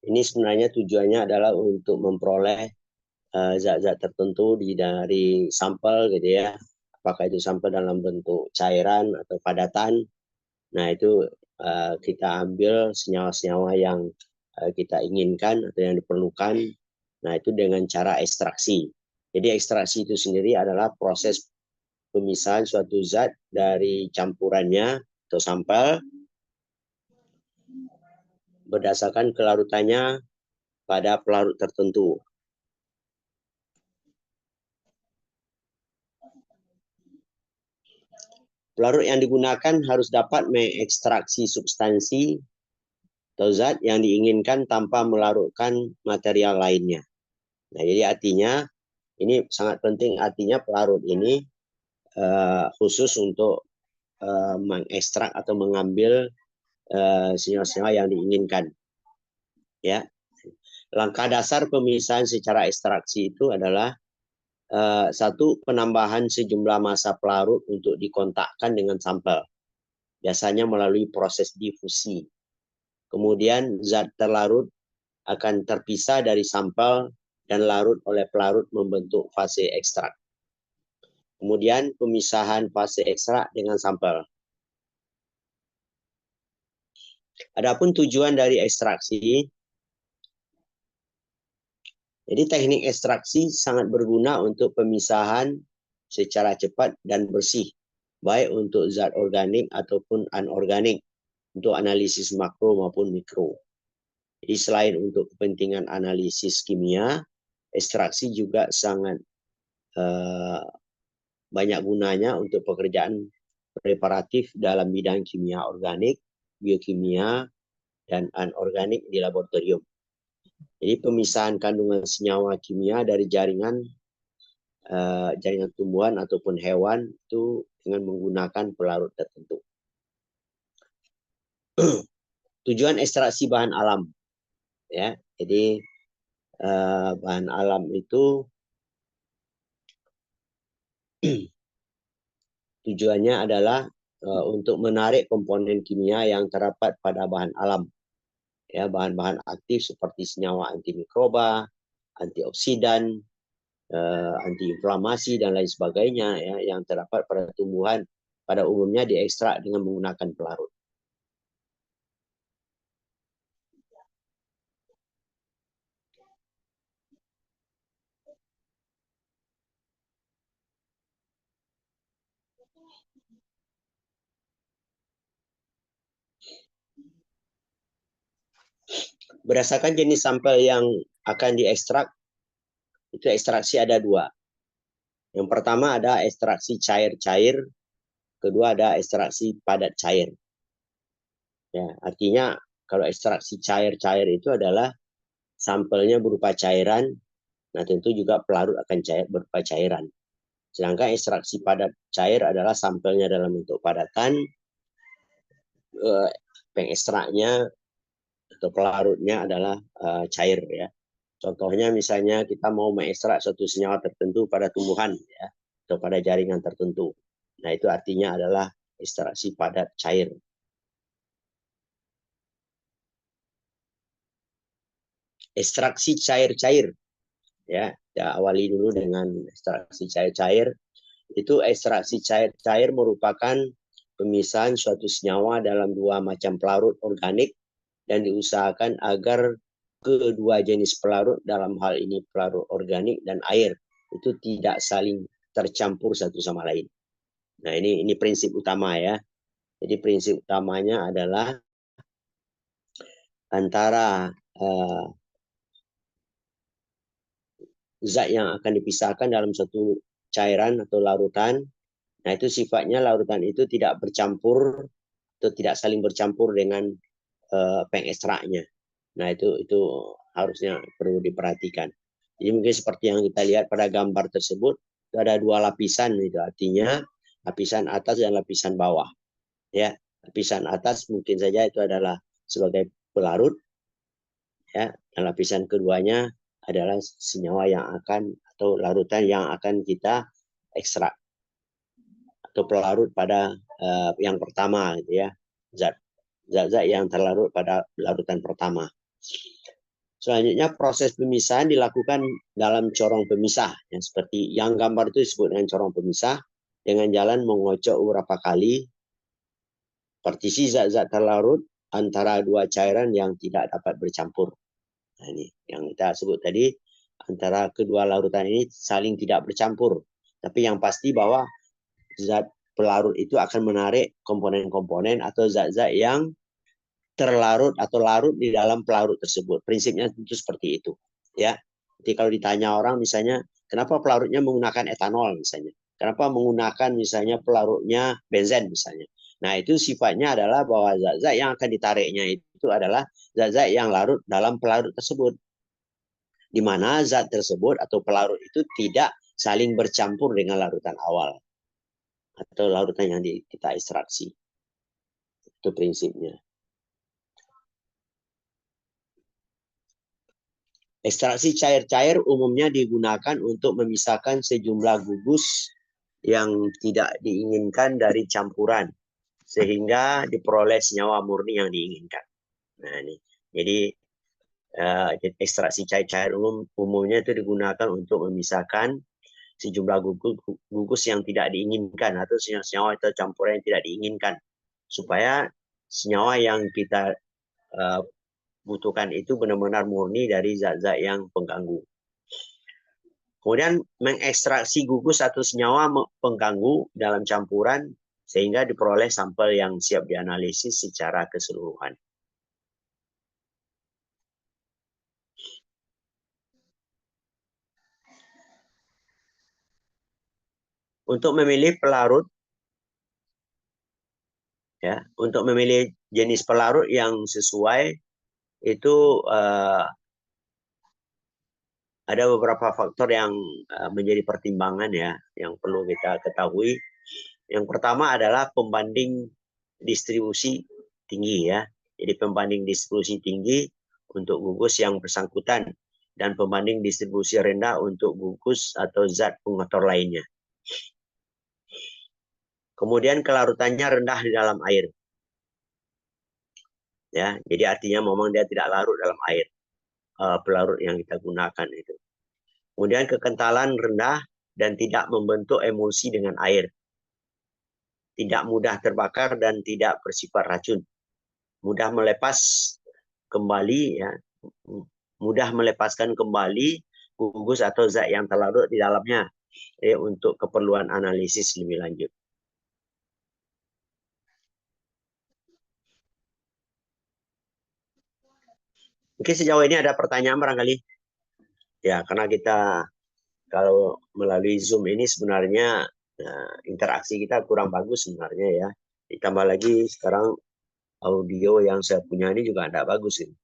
Ini sebenarnya tujuannya adalah untuk memperoleh zat-zat tertentu dari sampel gitu ya. Apakah itu sampel dalam bentuk cairan atau padatan. Nah, itu kita ambil senyawa-senyawa yang kita inginkan atau yang diperlukan. Nah, itu dengan cara ekstraksi. Jadi ekstraksi itu sendiri adalah proses pemisahan suatu zat dari campurannya atau sampel berdasarkan kelarutannya pada pelarut tertentu. Pelarut yang digunakan harus dapat mengekstraksi substansi atau zat yang diinginkan tanpa melarutkan material lainnya. Nah, jadi artinya ini sangat penting, artinya pelarut ini khusus untuk mengekstrak atau mengambil senyawa-senyawa yang diinginkan. Ya, langkah dasar pemisahan secara ekstraksi itu adalah satu, penambahan sejumlah massa pelarut untuk dikontakkan dengan sampel, biasanya melalui proses difusi. Kemudian zat terlarut akan terpisah dari sampel dan larut oleh pelarut membentuk fase ekstrak. Kemudian pemisahan fase ekstrak dengan sampel. Adapun tujuan dari ekstraksi, jadi teknik ekstraksi sangat berguna untuk pemisahan secara cepat dan bersih, baik untuk zat organik ataupun anorganik, untuk analisis makro maupun mikro. Jadi selain untuk kepentingan analisis kimia, ekstraksi juga sangat banyak gunanya untuk pekerjaan preparatif dalam bidang kimia organik, biokimia, dan anorganik di laboratorium. Jadi pemisahan kandungan senyawa kimia dari jaringan tumbuhan ataupun hewan itu dengan menggunakan pelarut tertentu. Tujuan ekstraksi bahan alam, ya. Jadi bahan alam itu tujuannya adalah untuk menarik komponen kimia yang terdapat pada bahan alam, ya, bahan-bahan aktif seperti senyawa antimikroba, antioksidan, antiinflamasi dan lain sebagainya, ya, yang terdapat pada tumbuhan pada umumnya diekstrak dengan menggunakan pelarut. Berdasarkan jenis sampel yang akan diekstrak, itu ekstraksi ada dua. Yang pertama ada ekstraksi cair-cair, kedua ada ekstraksi padat cair. Ya, artinya kalau ekstraksi cair-cair itu adalah sampelnya berupa cairan, nah tentu juga pelarut akan cair berupa cairan. Sedangkan ekstraksi padat cair adalah sampelnya dalam bentuk padatan, pengekstraknya atau pelarutnya adalah cair, ya. Contohnya misalnya kita mau mengekstrak suatu senyawa tertentu pada tumbuhan, ya, atau pada jaringan tertentu. Nah, itu artinya adalah ekstraksi padat cair. Ekstraksi cair-cair, ya, kita awali dulu dengan ekstraksi cair-cair. Itu ekstraksi cair-cair merupakan pemisahan suatu senyawa dalam dua macam pelarut organik dan diusahakan agar kedua jenis pelarut, dalam hal ini pelarut organik dan air, itu tidak saling tercampur satu sama lain. Nah, ini prinsip utama, ya. Jadi prinsip utamanya adalah antara zat yang akan dipisahkan dalam satu cairan atau larutan. Nah, itu sifatnya larutan itu tidak bercampur atau tidak saling bercampur dengan pengekstraknya. Nah, itu harusnya perlu diperhatikan. Jadi mungkin seperti yang kita lihat pada gambar tersebut, itu ada dua lapisan, itu artinya lapisan atas dan lapisan bawah. Ya, lapisan atas mungkin saja itu adalah sebagai pelarut, ya, dan lapisan keduanya adalah senyawa yang akan atau larutan yang akan kita ekstrak atau pelarut pada yang pertama, gitu ya, zat zat-zat yang terlarut pada larutan pertama. Selanjutnya proses pemisahan dilakukan dalam corong pemisah. Yang seperti yang gambar itu disebut dengan corong pemisah. Dengan jalan mengocok beberapa kali partisi zat-zat terlarut antara dua cairan yang tidak dapat bercampur. Nah, ini yang kita sebut tadi, antara kedua larutan ini saling tidak bercampur. Tapi yang pasti bahwa zat pelarut itu akan menarik komponen-komponen atau zat-zat yang terlarut atau larut di dalam pelarut tersebut. Prinsipnya tentu seperti itu, ya. Jadi kalau ditanya orang misalnya, kenapa pelarutnya menggunakan etanol misalnya? Kenapa menggunakan misalnya pelarutnya benzen misalnya? Nah, itu sifatnya adalah bahwa zat-zat yang akan ditariknya itu adalah zat-zat yang larut dalam pelarut tersebut. Di mana zat tersebut atau pelarut itu tidak saling bercampur dengan larutan awal atau larutan yang kita ekstraksi. Itu prinsipnya. Ekstraksi cair-cair umumnya digunakan untuk memisahkan sejumlah gugus yang tidak diinginkan dari campuran, sehingga diperoleh senyawa murni yang diinginkan. Nah, ini. Jadi, ekstraksi cair-cair umumnya itu digunakan untuk memisahkan sejumlah gugus yang tidak diinginkan atau senyawa atau campuran yang tidak diinginkan, supaya senyawa yang kita butuhkan itu benar-benar murni dari zat-zat yang pengganggu. Kemudian mengekstraksi gugus atau senyawa pengganggu dalam campuran sehingga diperoleh sampel yang siap dianalisis secara keseluruhan. Untuk memilih pelarut, ya, untuk memilih jenis pelarut yang sesuai itu ada beberapa faktor yang menjadi pertimbangan ya, yang perlu kita ketahui. Yang pertama adalah pembanding distribusi tinggi ya. Jadi pembanding distribusi tinggi untuk gugus yang bersangkutan dan pembanding distribusi rendah untuk gugus atau zat pengotor lainnya. Kemudian kelarutannya rendah di dalam air. Ya, jadi artinya memang dia tidak larut dalam air. Pelarut yang kita gunakan itu. Kemudian kekentalan rendah dan tidak membentuk emulsi dengan air. Tidak mudah terbakar dan tidak bersifat racun. Mudah melepas kembali ya, mudah melepaskan kembali gugus atau zat yang terlarut di dalamnya untuk keperluan analisis lebih lanjut. Mungkin sejauh ini ada pertanyaan barangkali? Ya, karena kita kalau melalui Zoom ini sebenarnya interaksi kita kurang bagus sebenarnya ya. Ditambah lagi sekarang audio yang saya punya ini juga tidak bagus ini.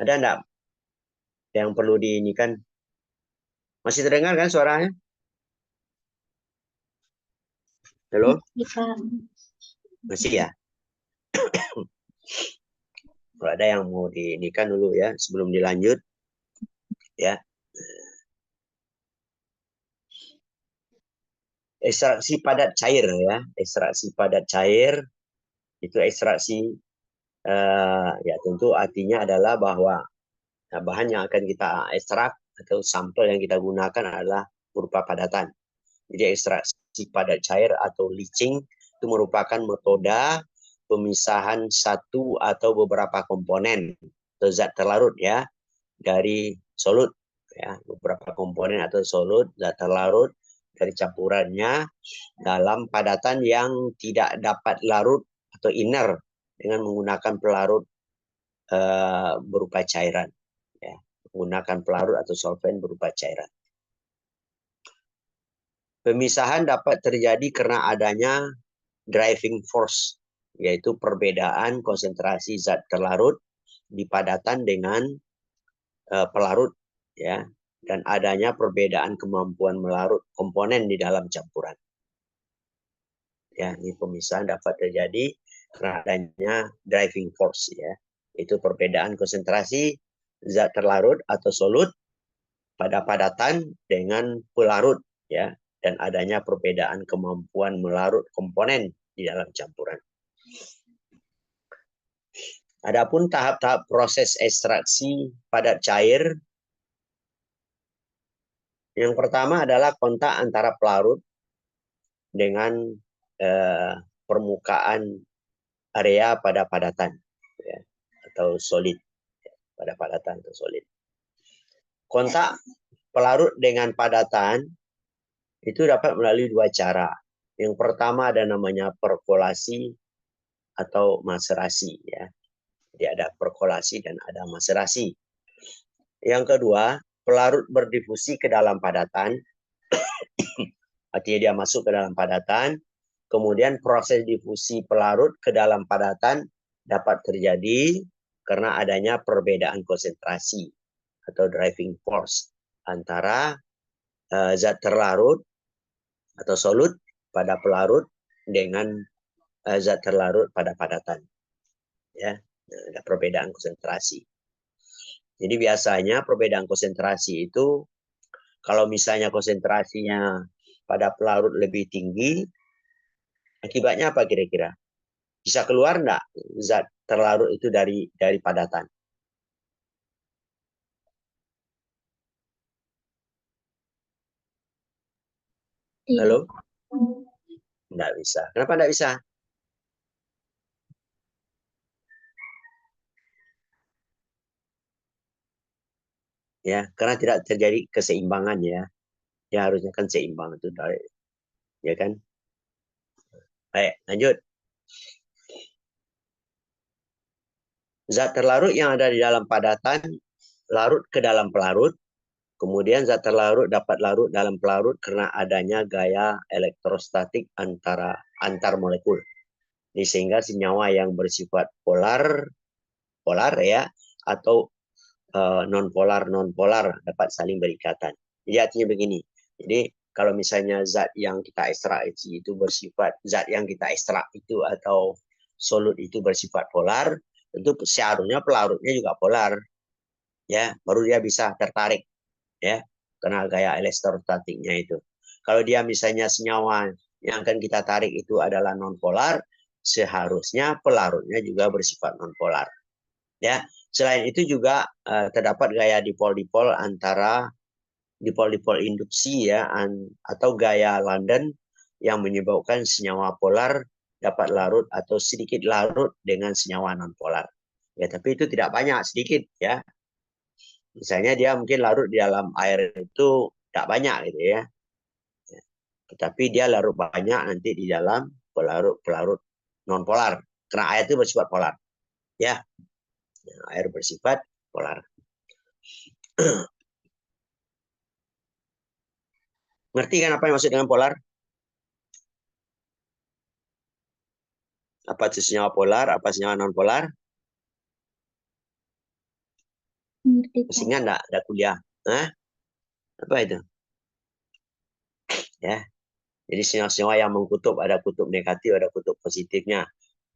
Ada enggak yang perlu diinikan? Masih terdengar kan suaranya? Halo? Masih ya? Kalau ada yang mau diinikan dulu ya sebelum dilanjut ya. Ekstraksi padat cair ya, ekstraksi padat cair itu ekstraksi ya tentu artinya adalah bahwa bahan yang akan kita ekstrak atau sampel yang kita gunakan adalah berupa padatan. Jadi ekstraksi padat cair atau leaching itu merupakan metode pemisahan satu atau beberapa komponen atau zat terlarut ya dari solut ya, beberapa komponen atau solut zat terlarut dari campurannya dalam padatan yang tidak dapat larut atau inert dengan menggunakan pelarut berupa cairan ya, menggunakan pelarut atau solvent berupa cairan. Pemisahan dapat terjadi karena adanya driving force, yaitu perbedaan konsentrasi zat terlarut di padatan dengan pelarut ya, dan adanya perbedaan kemampuan melarut komponen di dalam campuran. Ya, ini pemisahan dapat terjadi karena adanya driving force ya, itu perbedaan konsentrasi zat terlarut atau solut pada padatan dengan pelarut ya, dan adanya perbedaan kemampuan melarut komponen di dalam campuran. Adapun tahap-tahap proses ekstraksi padat cair, yang pertama adalah kontak antara pelarut dengan permukaan area pada padatan, ya, atau solid, pada padatan atau solid. Kontak pelarut dengan padatan itu dapat melalui dua cara. Yang pertama ada namanya perkolasi atau maserasi, ya. Jadi ada perkolasi dan ada maserasi. Yang kedua, pelarut berdifusi ke dalam padatan, artinya dia masuk ke dalam padatan, kemudian proses difusi pelarut ke dalam padatan dapat terjadi karena adanya perbedaan konsentrasi atau driving force antara zat terlarut atau solut pada pelarut dengan zat terlarut pada padatan. Ya, ada perbedaan konsentrasi. Jadi biasanya perbedaan konsentrasi itu kalau misalnya konsentrasinya pada pelarut lebih tinggi, akibatnya apa kira-kira? Bisa keluar enggak zat terlarut itu dari padatan? Halo? Enggak bisa. Kenapa enggak bisa? Ya, karena tidak terjadi keseimbangan, ya. Ya harusnya kan seimbang itu dari, ya kan? Baik, lanjut. Zat terlarut yang ada di dalam padatan larut ke dalam pelarut. Kemudian zat terlarut dapat larut dalam pelarut karena adanya gaya elektrostatik antar molekul. Ini sehingga senyawa yang bersifat polar ya, atau non-polar dapat saling berikatan. Jadi artinya begini. Jadi kalau misalnya zat yang kita ekstrak itu bersifat, zat yang kita ekstrak itu atau solut itu bersifat polar, tentu seharusnya pelarutnya juga polar, ya, baru dia bisa tertarik, ya, karena gaya elektrostatiknya itu. Kalau dia misalnya senyawa yang akan kita tarik itu adalah non-polar, seharusnya pelarutnya juga bersifat non-polar. Ya, selain itu juga terdapat gaya dipol-dipol antara dipol-dipol induksi, ya, atau gaya London yang menyebabkan senyawa polar dapat larut atau sedikit larut dengan senyawa non-polar. Ya, tapi itu tidak banyak, sedikit, ya. Misalnya dia mungkin larut di dalam air itu tidak banyak gitu, ya. Tetapi dia larut banyak nanti di dalam pelarut non-polar. Karena air itu bersifat polar. Ya, air bersifat polar. Ngerti kan apa yang maksud dengan polar? Apa itu senyawa polar, apa senyawa non-polar? Masih ingat enggak? Ada kuliah. Hah? Apa itu? Ya. Jadi senyawa-senyawa yang mengkutub, ada kutub negatif, ada kutub positifnya.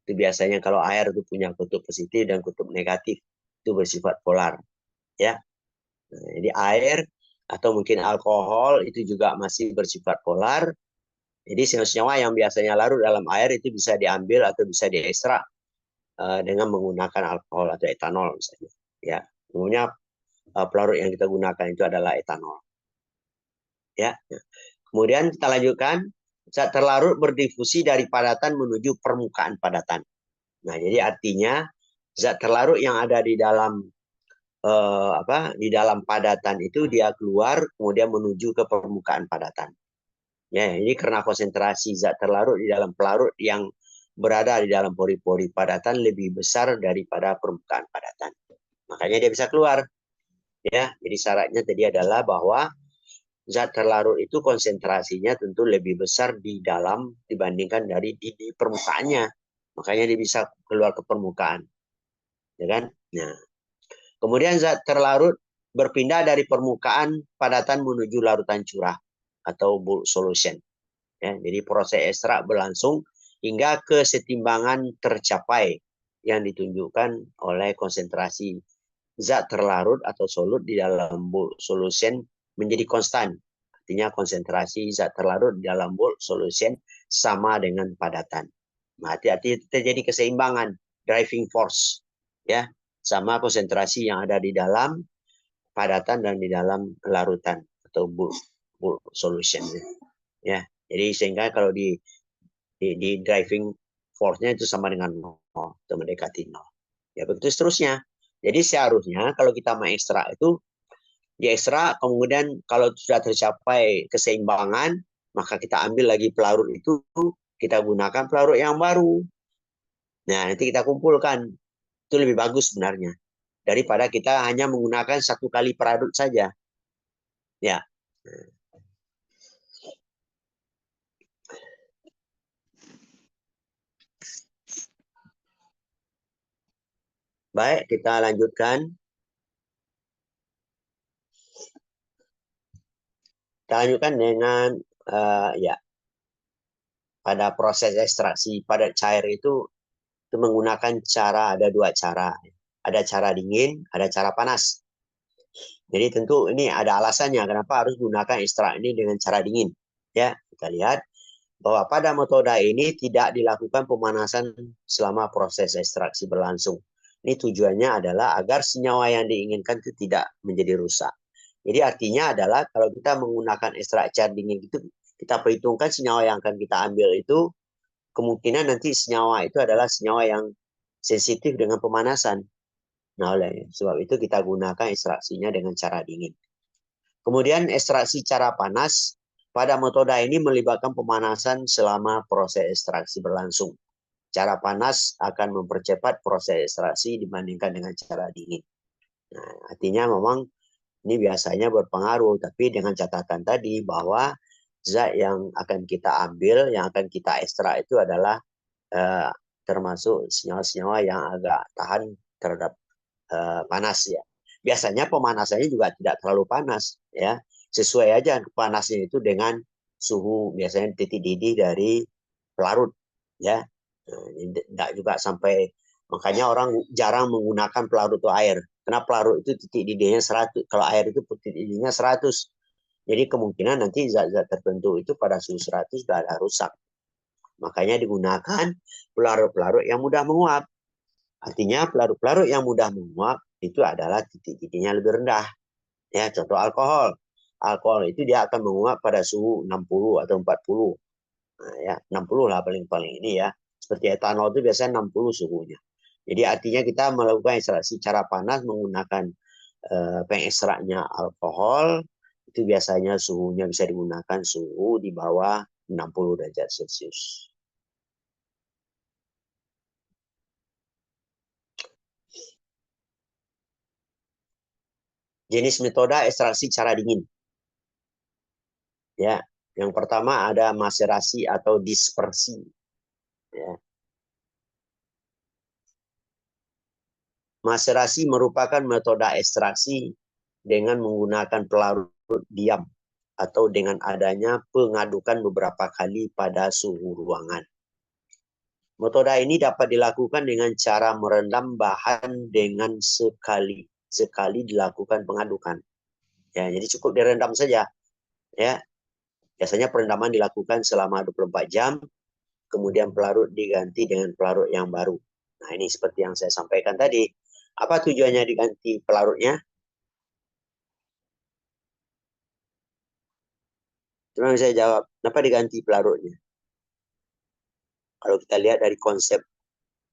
Itu biasanya kalau air itu punya kutub positif dan kutub negatif, itu bersifat polar. Ya. Nah, jadi air atau mungkin alkohol itu juga masih bersifat polar. Jadi senyawa-senyawa yang biasanya larut dalam air itu bisa diambil atau bisa diekstrak dengan menggunakan alkohol atau etanol misalnya. Ya, umumnya pelarut yang kita gunakan itu adalah etanol. Ya. Kemudian kita lanjutkan, zat terlarut berdifusi dari padatan menuju permukaan padatan. Nah, jadi artinya zat terlarut yang ada di dalam di dalam padatan itu dia keluar kemudian menuju ke permukaan padatan. Ya, ini karena konsentrasi zat terlarut di dalam pelarut yang berada di dalam pori-pori padatan lebih besar daripada permukaan padatan. Makanya dia bisa keluar. Ya, jadi syaratnya tadi adalah bahwa zat terlarut itu konsentrasinya tentu lebih besar di dalam dibandingkan dari di permukaannya. Makanya dia bisa keluar ke permukaan. Ya kan? Nah, kemudian zat terlarut berpindah dari permukaan padatan menuju larutan curah atau bulk solution. Ya, jadi proses ekstrak berlangsung hingga kesetimbangan tercapai yang ditunjukkan oleh konsentrasi zat terlarut atau solut di dalam bulk solution menjadi konstan. Artinya konsentrasi zat terlarut di dalam bulk solution sama dengan padatan. Hati-hati terjadi keseimbangan, driving force, ya, sama konsentrasi yang ada di dalam padatan dan di dalam larutan atau bulk solution, ya. Jadi sehingga kalau di driving force-nya itu sama dengan 0 atau mendekati 0. Ya begitu seterusnya. Jadi seharusnya kalau kita mengekstrak itu diekstrak, kemudian kalau sudah tercapai keseimbangan, maka kita ambil lagi pelarut itu, kita gunakan pelarut yang baru. Nah, nanti kita kumpulkan. Itu lebih bagus sebenarnya. Daripada kita hanya menggunakan satu kali pelarut saja. Ya. Baik, kita lanjutkan. Kita lanjutkan dengan ya, pada proses ekstraksi padat cair itu menggunakan cara, ada dua cara. Ada cara dingin, ada cara panas. Jadi tentu ini ada alasannya kenapa harus gunakan ekstrak ini dengan cara dingin. Ya, kita lihat bahwa pada metode ini tidak dilakukan pemanasan selama proses ekstraksi berlangsung. Ini tujuannya adalah agar senyawa yang diinginkan itu tidak menjadi rusak. Jadi artinya adalah kalau kita menggunakan ekstrak cair dingin itu, kita perhitungkan senyawa yang akan kita ambil itu, kemungkinan nanti senyawa itu adalah senyawa yang sensitif dengan pemanasan. Nah, oleh sebab itu kita gunakan ekstraksinya dengan cara dingin. Kemudian ekstraksi cara panas, pada metode ini melibatkan pemanasan selama proses ekstraksi berlangsung. Cara panas akan mempercepat proses ekstraksi dibandingkan dengan cara dingin. Nah, artinya memang ini biasanya berpengaruh, tapi dengan catatan tadi bahwa zat yang akan kita ambil, yang akan kita ekstrak itu adalah termasuk senyawa-senyawa yang agak tahan terhadap panas, ya. Biasanya pemanasannya juga tidak terlalu panas, ya. Sesuai aja panasnya itu dengan suhu biasanya titik didih dari pelarut, ya. Tidak juga sampai, makanya orang jarang menggunakan pelarut atau air. Karena pelarut itu titik didihnya 100, kalau air itu titik didihnya 100. Jadi kemungkinan nanti zat-zat tertentu itu pada suhu 100 sudah ada rusak. Makanya digunakan pelarut-pelarut yang mudah menguap. Artinya pelarut-pelarut yang mudah menguap itu adalah titik didihnya lebih rendah. Ya, contoh alkohol. Alkohol itu dia akan menguap pada suhu 60 atau 40. Nah, ya, 60 lah paling-paling ini, ya. Seperti etanol itu biasanya 60 suhunya. Jadi artinya kita melakukan ekstraksi secara panas menggunakan pengekstraknya alkohol, itu biasanya suhunya bisa digunakan suhu di bawah 60 derajat Celcius. Jenis metode ekstraksi cara dingin. Ya, yang pertama ada maserasi atau dispersi. Ya. Maserasi merupakan metode ekstraksi dengan menggunakan pelarut diam atau dengan adanya pengadukan beberapa kali pada suhu ruangan. Metode ini dapat dilakukan dengan cara merendam bahan dengan sekali dilakukan pengadukan. Ya, jadi cukup direndam saja. Ya, biasanya perendaman dilakukan selama 24 jam, kemudian pelarut diganti dengan pelarut yang baru. Nah, ini seperti yang saya sampaikan tadi. Apa tujuannya diganti pelarutnya? Cuma saya jawab, kenapa diganti pelarutnya? Kalau kita lihat dari konsep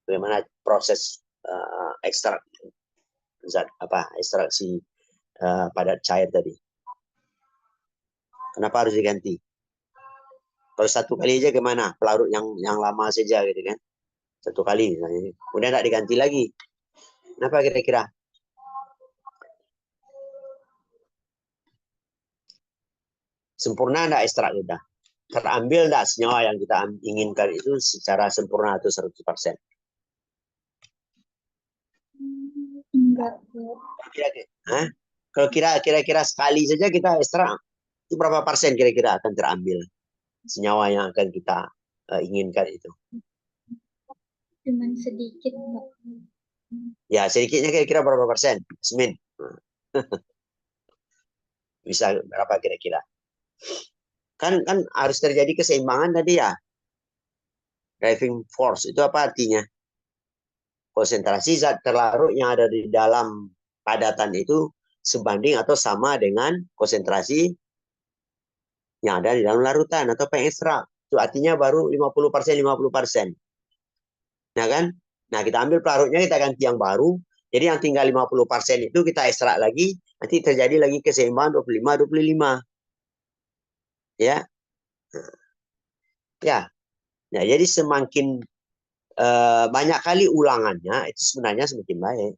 bagaimana proses ekstrak zat ekstraksi padat cair tadi. Kenapa harus diganti? Kalau satu kali aja gimana? Pelarut yang lama saja gitu kan. Satu kali misalnya. Kemudian tidak diganti lagi. Kenapa kira-kira? Sempurna enggak ekstrak kita? Terambil enggak senyawa yang kita inginkan itu secara sempurna atau 100%? Enggak. Kira-kira, kalau kira-kira sekali saja kita ekstrak, itu berapa persen kira-kira akan terambil senyawa yang akan kita inginkan itu? Cuman sedikit, Mbak. Ya, sedikitnya kira-kira berapa persen? Semin. Bisa berapa kira-kira? Kan harus terjadi keseimbangan tadi, ya. Driving force itu apa artinya? Konsentrasi zat terlarut yang ada di dalam padatan itu sebanding atau sama dengan konsentrasi yang ada di dalam larutan atau pengekstrak. Itu artinya baru 50%, 50%. Nah kan? Nah, kita ambil pelarutnya, kita ganti yang baru. Jadi yang tinggal 50% itu kita ekstrak lagi, nanti terjadi lagi keseimbangan 25-25. Ya. Ya. Nah, jadi semakin banyak kali ulangannya, itu sebenarnya semakin baik.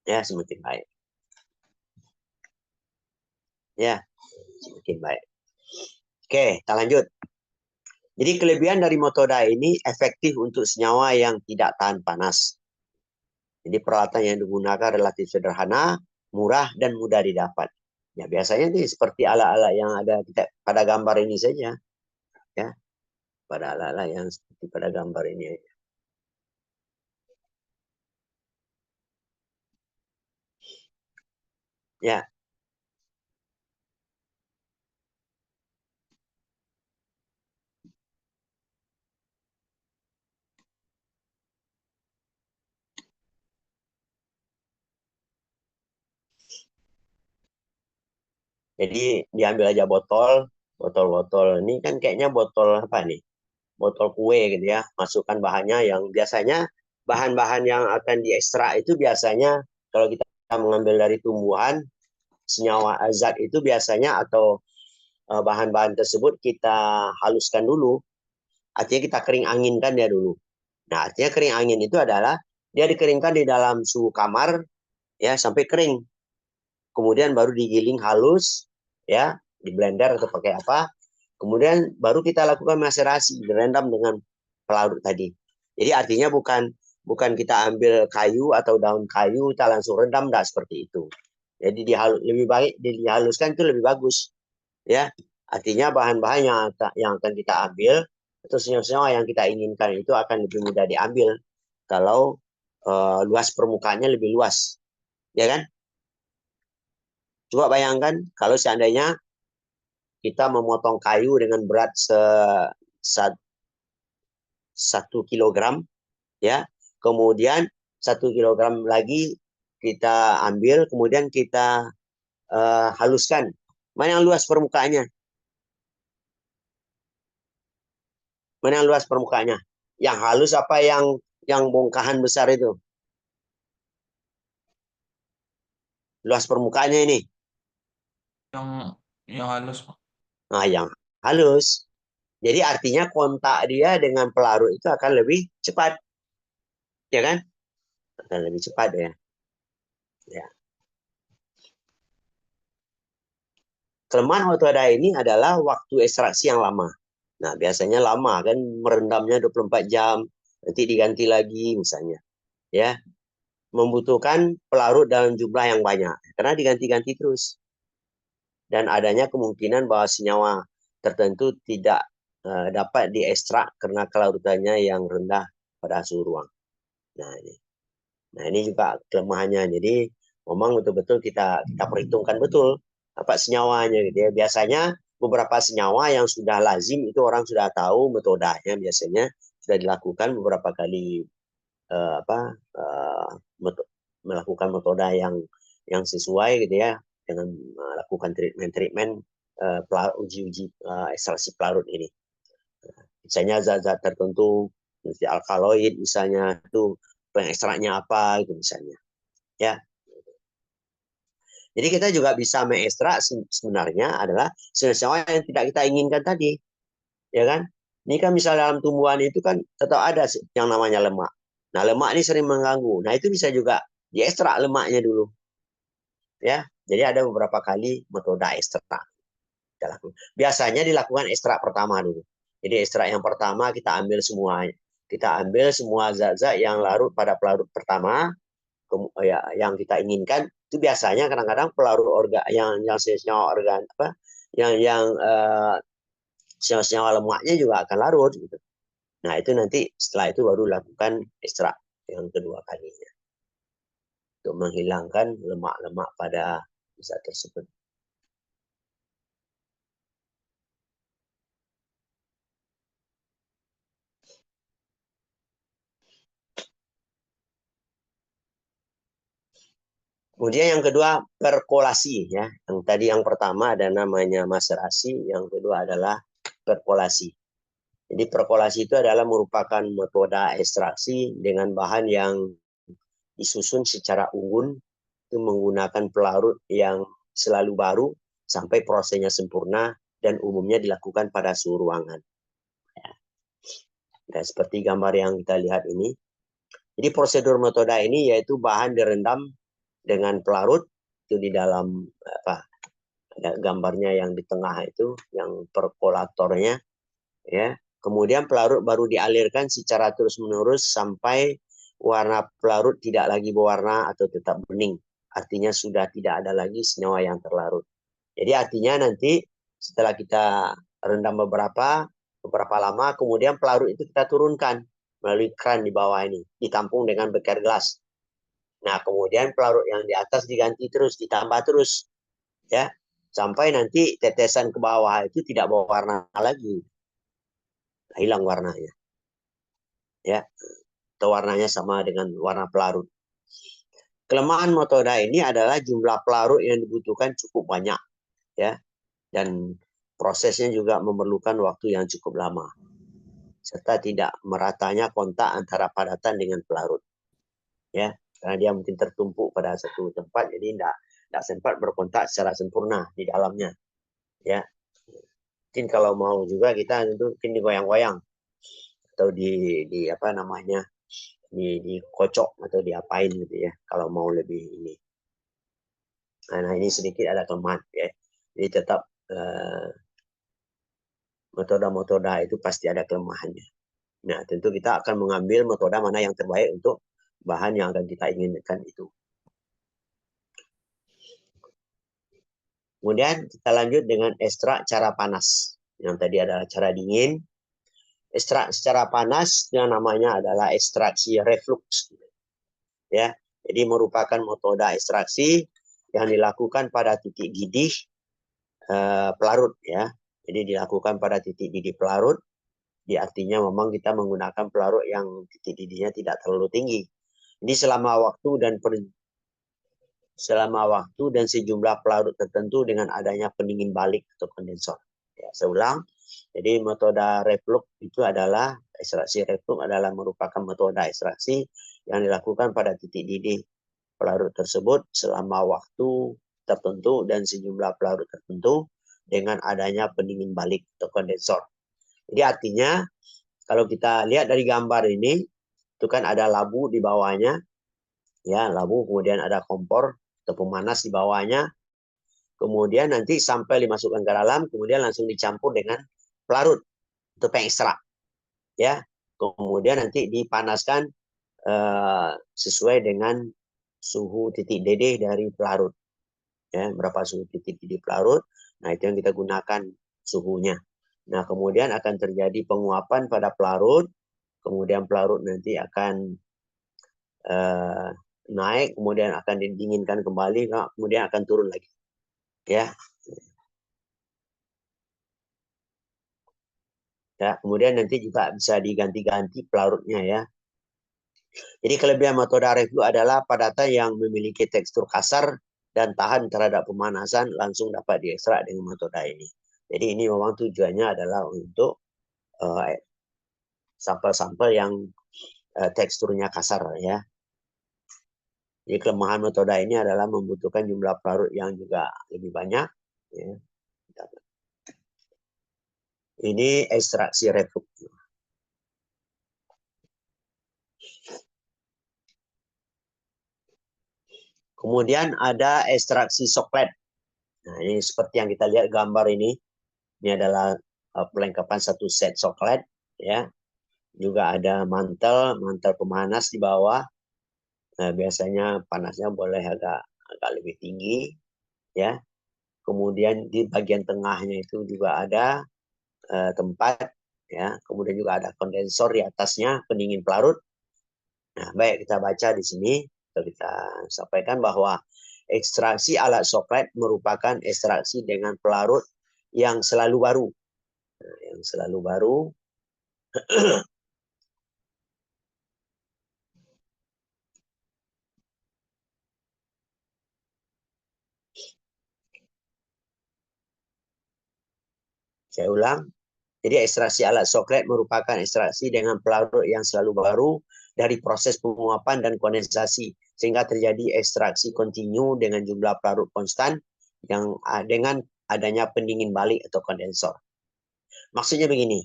Ya, semakin baik. Ya, semakin baik. Oke, kita lanjut. Jadi kelebihan dari metoda ini efektif untuk senyawa yang tidak tahan panas. Jadi peralatan yang digunakan relatif sederhana, murah, dan mudah didapat. Ya biasanya nih seperti alat-alat yang ada pada gambar ini saja, ya, pada alat-alat yang seperti pada gambar ini. Ya, jadi diambil aja botol ini kan kayaknya botol apa nih? Botol kue gitu ya. Masukkan bahannya yang biasanya bahan-bahan yang akan diekstrak itu biasanya kalau kita mengambil dari tumbuhan senyawa zat itu biasanya atau bahan-bahan tersebut kita haluskan dulu, artinya kita kering anginkan dia dulu. Nah, artinya kering angin itu adalah dia dikeringkan di dalam suhu kamar ya sampai kering. Kemudian baru digiling halus ya, di blender atau pakai apa. Kemudian baru kita lakukan maserasi, direndam dengan pelarut tadi. Jadi artinya bukan kita ambil kayu atau daun kayu kita langsung rendam, enggak seperti itu. Jadi lebih baik dihaluskan itu lebih bagus ya. Artinya bahan-bahan yang akan kita ambil atau senyawa-senyawa yang kita inginkan itu akan lebih mudah diambil kalau luas permukaannya lebih luas, ya kan? Coba bayangkan kalau seandainya kita memotong kayu dengan berat 1 kilogram, ya, kemudian 1 kilogram lagi kita ambil, kemudian kita haluskan. Mana yang luas permukaannya? Mana yang luas permukaannya? Yang halus apa yang bongkahan besar itu? Luas permukaannya ini. Yang yang halus, Pak. Nah, yang halus. Jadi artinya kontak dia dengan pelarut itu akan lebih cepat. Ya kan? Akan lebih cepat ya. Ya. Kelemahan metode ini adalah waktu ekstraksi yang lama. Nah, biasanya lama kan merendamnya 24 jam, nanti diganti lagi misalnya. Ya, membutuhkan pelarut dalam jumlah yang banyak karena diganti-ganti terus. Dan adanya kemungkinan bahwa senyawa tertentu tidak dapat diekstrak karena kelarutannya yang rendah pada suhu ruang. Nah ini juga kelemahannya. Jadi memang betul-betul kita perhitungkan betul apa senyawanya gitu ya. Biasanya beberapa senyawa yang sudah lazim itu orang sudah tahu metodenya, biasanya sudah dilakukan beberapa kali eh, apa eh, melakukan metode yang sesuai gitu ya dengan melakukan treatment uji-uji ekstraksi pelarut ini. Misalnya zat-zat tertentu, misalnya alkaloid misalnya itu pengekstraknya apa itu misalnya. Ya. Jadi kita juga bisa mengekstrak sebenarnya adalah senyawa yang tidak kita inginkan tadi, ya kan? Ini kan misalnya dalam tumbuhan itu kan tetap ada yang namanya lemak. Nah, lemak ini sering mengganggu. Nah, itu bisa juga diekstrak lemaknya dulu, ya. Jadi ada beberapa kali metode ekstrak. Biasanya dilakukan ekstrak pertama dulu. Jadi ekstrak yang pertama kita ambil semua, zat-zat yang larut pada pelarut pertama, ya, yang kita inginkan itu biasanya kadang-kadang pelarut organ yang senyawa organ apa senyawa lemaknya juga akan larut gitu. Nah itu nanti setelah itu baru lakukan ekstrak yang kedua kalinya untuk menghilangkan lemak-lemak pada zat tersebut. Kemudian yang kedua perkolasi ya. Yang tadi yang pertama ada namanya maserasi, yang kedua adalah perkolasi. Jadi perkolasi itu adalah merupakan metode ekstraksi dengan bahan yang disusun secara unggul, itu menggunakan pelarut yang selalu baru sampai prosesnya sempurna dan umumnya dilakukan pada suhu ruangan. Dan seperti gambar yang kita lihat ini. Jadi prosedur metode ini yaitu bahan direndam dengan pelarut itu di dalam apa, ada gambarnya yang di tengah itu yang perkolatornya ya. Kemudian pelarut baru dialirkan secara terus-menerus sampai warna pelarut tidak lagi berwarna atau tetap bening. Artinya sudah tidak ada lagi senyawa yang terlarut. Jadi artinya nanti setelah kita rendam beberapa lama, kemudian pelarut itu kita turunkan melalui kran di bawah ini, ditampung dengan beker gelas. Nah, kemudian pelarut yang di atas diganti terus, ditambah terus, ya, sampai nanti tetesan ke bawah itu tidak berwarna lagi, hilang warnanya, ya, atau warnanya sama dengan warna pelarut. Kelemahan metode ini adalah jumlah pelarut yang dibutuhkan cukup banyak, ya, dan prosesnya juga memerlukan waktu yang cukup lama, serta tidak meratanya kontak antara padatan dengan pelarut, ya, karena dia mungkin tertumpuk pada satu tempat, jadi tidak sempat berkontak secara sempurna di dalamnya, ya. Mungkin kalau mau juga kita tentu mungkin digoyang-goyang atau di apa namanya dikocok atau diapain gitu ya kalau mau lebih ini. Nah ini sedikit ada kelemahan ya. Jadi tetap metode-metode itu pasti ada kelemahannya. Nah tentu kita akan mengambil metode mana yang terbaik untuk bahan yang akan kita inginkan itu. Kemudian kita lanjut dengan ekstrak cara panas. Yang tadi adalah cara dingin. Ekstrak secara panas yang namanya adalah ekstraksi reflux. Ya, jadi merupakan metode ekstraksi yang dilakukan pada titik didih pelarut ya. Jadi dilakukan pada titik didih pelarut. Di artinya memang kita menggunakan pelarut yang titik didihnya tidak terlalu tinggi. Jadi selama waktu dan sejumlah pelarut tertentu dengan adanya pendingin balik atau kondensor. Ya, saya ulang. Jadi metode reflux itu adalah ekstraksi reflux adalah merupakan metode ekstraksi yang dilakukan pada titik didih pelarut tersebut selama waktu tertentu dan sejumlah pelarut tertentu dengan adanya pendingin balik atau kondensor. Jadi artinya kalau kita lihat dari gambar ini itu kan ada labu di bawahnya, ya labu, kemudian ada kompor atau pemanas di bawahnya, kemudian nanti sampai dimasukkan ke dalam, kemudian langsung dicampur dengan pelarut untuk pengekstrak, ya. Kemudian nanti dipanaskan sesuai dengan suhu titik didih dari pelarut, ya berapa suhu titik didih pelarut. Nah itu yang kita gunakan suhunya. Nah kemudian akan terjadi penguapan pada pelarut, kemudian pelarut nanti akan naik, kemudian akan didinginkan kembali, kemudian akan turun lagi, ya. Ya, kemudian nanti juga bisa diganti-ganti pelarutnya ya. Jadi kelebihan metode reflux adalah padatan yang memiliki tekstur kasar dan tahan terhadap pemanasan langsung dapat diekstrak dengan metode ini. Jadi ini memang tujuannya adalah untuk sampel-sampel yang teksturnya kasar ya. Jadi kelemahan metode ini adalah membutuhkan jumlah pelarut yang juga lebih banyak. Ya. Ini ekstraksi reflux. Kemudian ada ekstraksi soklet. Nah, ini seperti yang kita lihat gambar ini. Ini adalah perlengkapan satu set soklet, ya. Juga ada mantel pemanas di bawah. Nah, biasanya panasnya boleh agak lebih tinggi, ya. Kemudian di bagian tengahnya itu juga ada tempat, ya. Kemudian juga ada kondensor di atasnya, pendingin pelarut. Nah, baik kita baca di sini, kita sampaikan bahwa ekstraksi alat soklet merupakan ekstraksi dengan pelarut yang selalu baru. Nah, yang selalu baru. Saya ulang. Jadi ekstraksi alat soklet merupakan ekstraksi dengan pelarut yang selalu baru dari proses penguapan dan kondensasi sehingga terjadi ekstraksi kontinu dengan jumlah pelarut konstan yang dengan adanya pendingin balik atau kondensor. Maksudnya begini.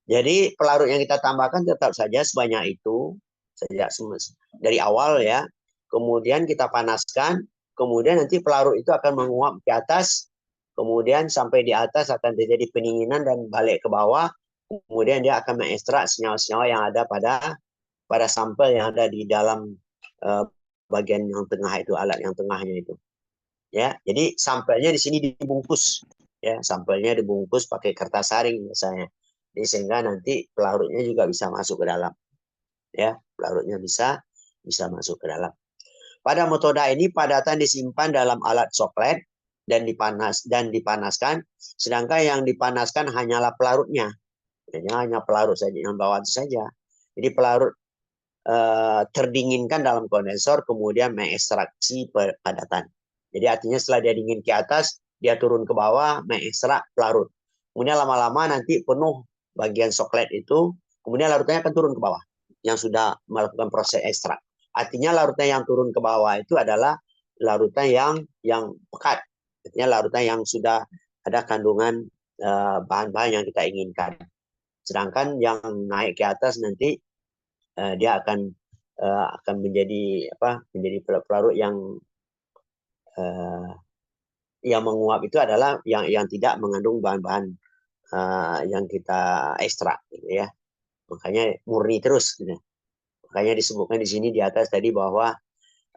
Jadi pelarut yang kita tambahkan tetap saja sebanyak itu sejak dari awal ya. Kemudian kita panaskan, kemudian nanti pelarut itu akan menguap ke atas, kemudian sampai di atas akan terjadi pendinginan dan balik ke bawah. Kemudian dia akan mengekstrak senyawa-senyawa yang ada pada sampel yang ada di dalam bagian yang tengah itu, alat yang tengahnya itu. Ya, jadi sampelnya di sini dibungkus. Ya, sampelnya dibungkus pakai kertas saring misalnya. Jadi sehingga nanti pelarutnya juga bisa masuk ke dalam. Ya, pelarutnya bisa masuk ke dalam. Pada metode ini padatan disimpan dalam alat soklet dan dipanaskan, sedangkan yang dipanaskan hanyalah pelarutnya. Hanya pelarut saja, yang bawah itu saja. Jadi pelarut terdinginkan dalam kondensor, kemudian mengekstraksi padatan. Jadi artinya setelah dia dingin ke atas, dia turun ke bawah, mengekstrak pelarut. Kemudian lama-lama nanti penuh bagian soklet itu, kemudian larutnya akan turun ke bawah, yang sudah melakukan proses ekstrak. Artinya larutnya yang turun ke bawah itu adalah larutnya yang pekat. Artinya larutnya yang sudah ada kandungan bahan-bahan yang kita inginkan. Sedangkan yang naik ke atas nanti dia akan menjadi pelarut yang menguap itu adalah yang tidak mengandung bahan-bahan yang kita ekstrak gitu ya. Makanya murni terus gitu. Makanya disebutkan di sini di atas tadi bahwa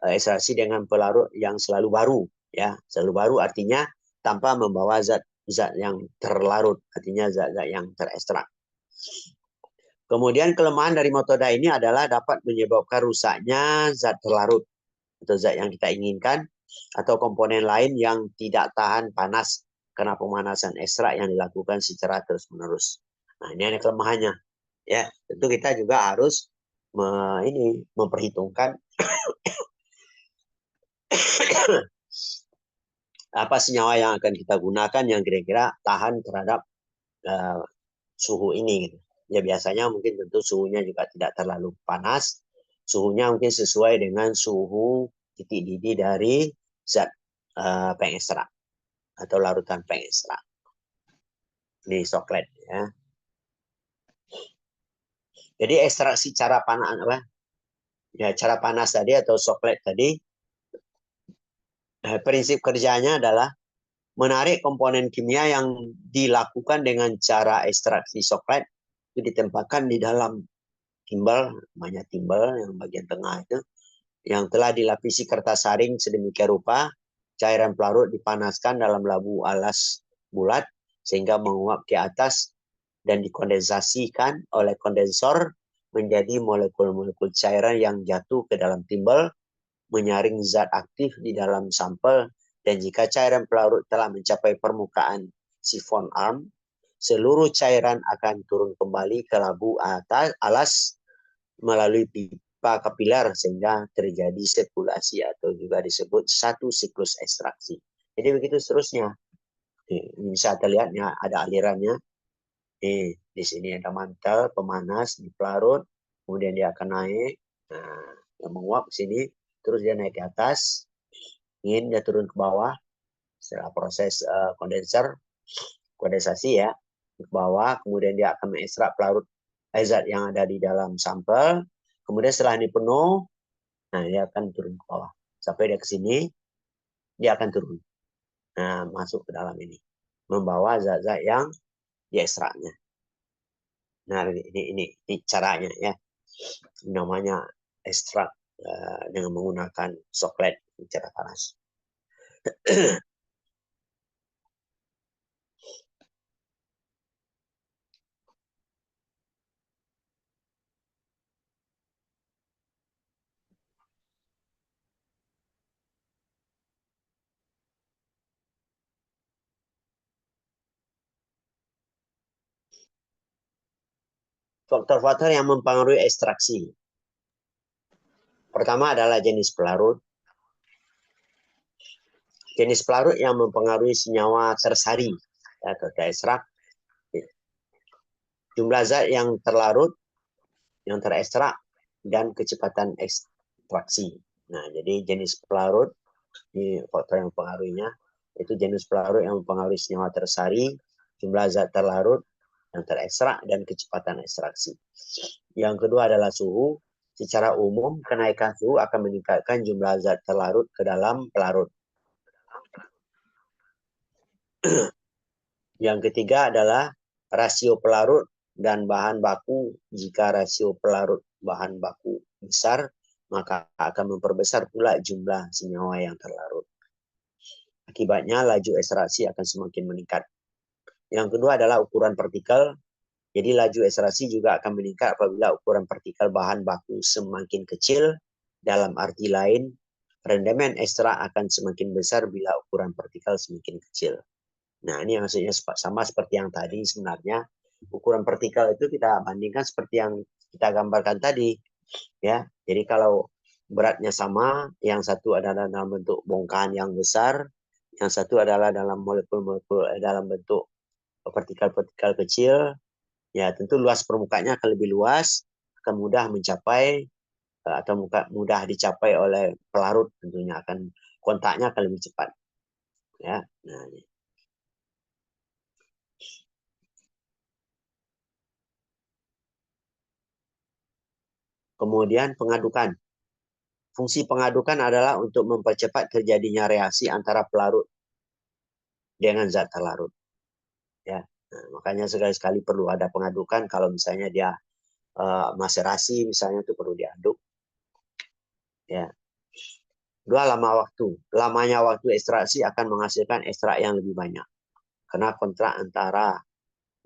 ekstraksi dengan pelarut yang selalu baru ya. Selalu baru artinya tanpa membawa zat-zat yang terlarut, artinya zat-zat yang terekstrak. Kemudian kelemahan dari metode ini adalah dapat menyebabkan rusaknya zat terlarut atau zat yang kita inginkan atau komponen lain yang tidak tahan panas karena pemanasan ekstrak yang dilakukan secara terus-menerus. Nah, ini ada kelemahannya. Ya, tentu kita juga harus memperhitungkan apa senyawa yang akan kita gunakan yang kira-kira tahan terhadap suhu ini gitu. Ya biasanya mungkin tentu suhunya juga tidak terlalu panas. Suhunya mungkin sesuai dengan suhu titik didih dari zat pengekstrak atau larutan pengekstrak. Ini soklet ya. Jadi ekstraksi cara panas apa? Ya cara panas tadi atau soklet tadi prinsip kerjanya adalah menarik komponen kimia yang dilakukan dengan cara ekstraksi soklet itu ditempatkan di dalam timbal, namanya timbal yang bagian tengah itu, yang telah dilapisi kertas saring sedemikian rupa, cairan pelarut dipanaskan dalam labu alas bulat sehingga menguap ke atas dan dikondensasikan oleh kondensor menjadi molekul-molekul cairan yang jatuh ke dalam timbal, menyaring zat aktif di dalam sampel, dan jika cairan pelarut telah mencapai permukaan sifon arm, seluruh cairan akan turun kembali ke labu alas melalui pipa kapiler sehingga terjadi sirkulasi atau juga disebut satu siklus ekstraksi. Jadi begitu seterusnya. Bisa terlihat ya, ada alirannya. Di sini ada mantel pemanas di pelarut, kemudian dia akan naik, yang menguap ke sini, terus dia naik ke atas, ingin dia turun ke bawah setelah proses kondensasi ya ke bawah, kemudian dia akan mengekstrak pelarut zat yang ada di dalam sampel, kemudian setelah ini penuh, nah dia akan turun ke bawah sampai dia ke sini, dia akan turun, nah masuk ke dalam ini, membawa zat-zat yang diekstraknya. Nah ini caranya ya, namanya ekstrak dengan menggunakan soklet cara panas. Faktor-faktor yang mempengaruhi ekstraksi. Pertama adalah jenis pelarut. Jenis pelarut yang mempengaruhi senyawa tersari atau terekstrak jumlah zat yang terlarut, yang terekstrak, dan kecepatan ekstraksi. Nah, jadi jenis pelarut, ini faktor yang mempengaruhinya, itu jenis pelarut yang mempengaruhi senyawa tersari, jumlah zat terlarut yang terekstrak, dan kecepatan ekstraksi. Yang kedua adalah suhu. Secara umum, kenaikan suhu akan meningkatkan jumlah zat terlarut ke dalam pelarut. Yang ketiga adalah rasio pelarut dan bahan baku. Jika rasio pelarut bahan baku besar, maka akan memperbesar pula jumlah senyawa yang terlarut. Akibatnya, laju ekstraksi akan semakin meningkat. Yang kedua adalah ukuran partikel. Jadi laju ekstraksi juga akan meningkat apabila ukuran partikel bahan baku semakin kecil. Dalam arti lain, rendemen ekstrak akan semakin besar bila ukuran partikel semakin kecil. Nah, ini maksudnya sama seperti yang tadi sebenarnya. Ukuran partikel itu kita bandingkan seperti yang kita gambarkan tadi. Ya, jadi kalau beratnya sama, yang satu adalah dalam bentuk bongkahan yang besar, yang satu adalah dalam molekul-molekul dalam bentuk partikel-partikel kecil. Ya, tentu luas permukaannya akan lebih luas, akan mudah mencapai atau mudah dicapai oleh pelarut, tentunya akan kontaknya akan lebih cepat. Ya, nah ini. Kemudian pengadukan. Fungsi pengadukan adalah untuk mempercepat terjadinya reaksi antara pelarut dengan zat terlarut. Ya, nah, makanya sekali-sekali perlu ada pengadukan kalau misalnya dia maserasi, misalnya itu perlu diaduk. Ya. Dua, lama waktu. Lamanya waktu ekstraksi akan menghasilkan ekstrak yang lebih banyak. Karena kontrak antara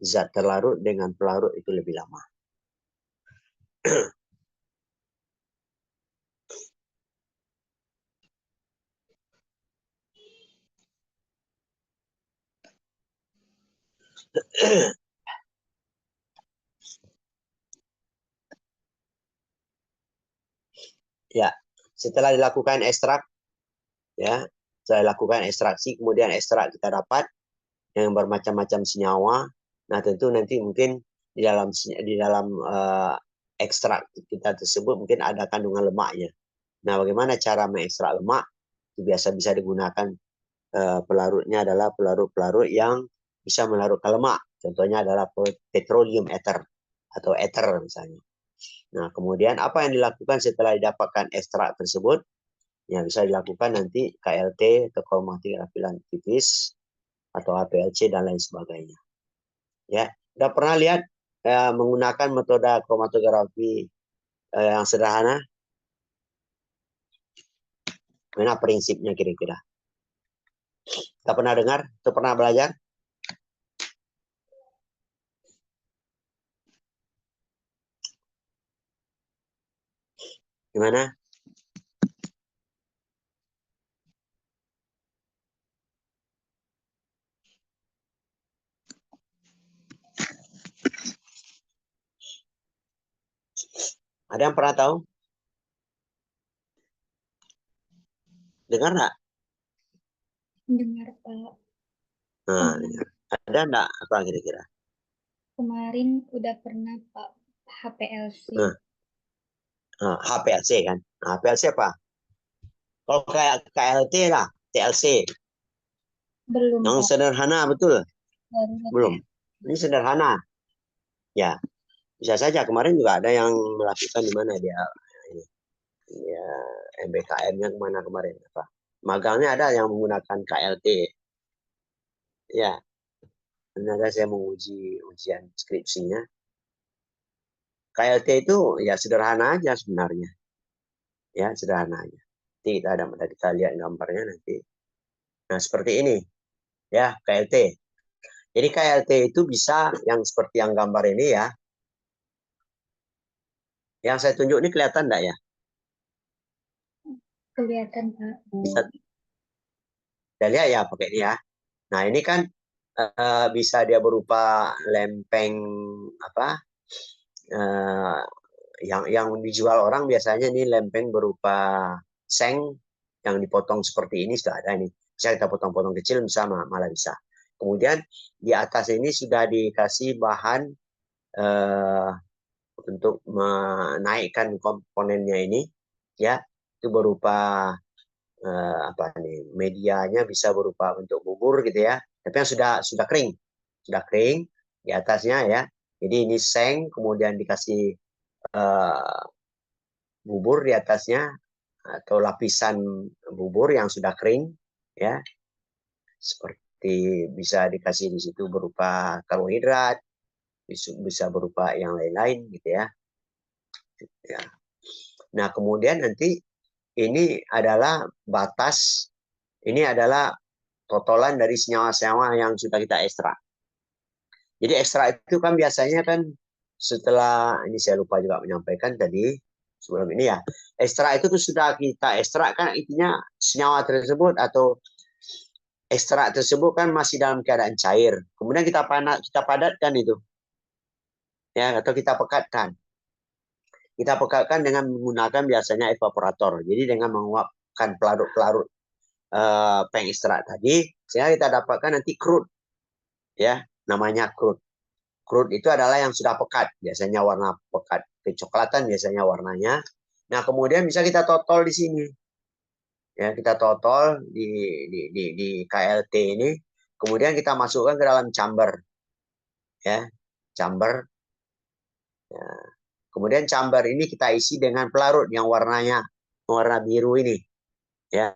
zat terlarut dengan pelarut itu lebih lama. Ya, setelah dilakukan ekstrak, ya, setelah dilakukan ekstraksi, kemudian ekstrak kita dapat yang bermacam-macam senyawa. Nah, tentu nanti mungkin di dalam ekstrak kita tersebut mungkin ada kandungan lemaknya. Nah, bagaimana cara mengekstrak lemak? Itu biasa bisa digunakan pelarutnya adalah pelarut-pelarut yang bisa melarutkan lemak. Contohnya adalah petroleum ether atau ether misalnya. Nah, kemudian apa yang dilakukan setelah didapatkan ekstrak tersebut? Yang bisa dilakukan nanti KLT atau kromatik lapisan tipis atau HPLC dan lain sebagainya. Ya, udah pernah lihat menggunakan metode kromatografi yang sederhana? Mana prinsipnya kira-kira? Kita pernah dengar atau pernah belajar? Gimana? Ada yang pernah tahu? Dengar nggak? Dengar Pak. Nah, dengar. Ada nggak apa kira-kira? Kemarin udah pernah Pak HPLC. Nah, HPLC kan? Nah, HPLC apa? Kalau kayak KLT lah, TLC. Belum Yang Pak. sederhana betul? Baru Belum. HPLC. Ini sederhana. Ya, bisa saja kemarin juga ada yang melakukan di mana dia ini. Ya, MBKM-nya kemana kemarin apa? Magangnya ada yang menggunakan KLT. Ya, ternyata saya menguji ujian skripsinya. KLT itu ya sederhana aja sebenarnya. Ya, sederhana aja. Nanti kita lihat gambarnya nanti. Nah, seperti ini. Ya, KLT. Jadi KLT itu bisa yang seperti yang gambar ini ya. Yang saya tunjuk ini kelihatan enggak ya? Kelihatan Pak. Bisa kita lihat ya pakai ini ya. Nah, ini kan bisa dia berupa lempeng apa? Uh, yang dijual orang biasanya ini lempeng berupa seng yang dipotong seperti ini sudah ada ini. Bisa kita potong-potong kecil bisa malah bisa. Kemudian di atas ini sudah dikasih bahan untuk menaikkan komponennya ini, ya, itu berupa apa nih, medianya bisa berupa bentuk bubur gitu ya, tapi yang sudah kering di atasnya ya. Jadi ini seng, kemudian dikasih bubur di atasnya atau lapisan bubur yang sudah kering ya, seperti bisa dikasih di situ berupa karbohidrat, bisa berupa yang lain-lain gitu ya. Ya. Nah, kemudian nanti ini adalah batas, ini adalah totalan dari senyawa-senyawa yang sudah kita ekstrak. Jadi ekstrak itu kan biasanya kan setelah, ini saya lupa juga menyampaikan tadi sebelum ini ya, ekstrak itu tuh sudah kita ekstrak kan, intinya senyawa tersebut atau ekstrak tersebut kan masih dalam keadaan cair. Kemudian kita padatkan itu, ya, atau kita pekatkan. Kita pekatkan dengan menggunakan biasanya evaporator. Jadi dengan menguapkan pelarut-pelarut pengekstrak tadi, sehingga kita dapatkan nanti crude, ya, namanya crude. Crude itu adalah yang sudah pekat, biasanya warna pekat kecoklatan biasanya warnanya. Nah, kemudian bisa kita totol di sini. Ya, kita totol di KLT ini, kemudian kita masukkan ke dalam chamber. Ya, chamber. Ya. Kemudian chamber ini kita isi dengan pelarut yang warnanya warna biru ini. Ya.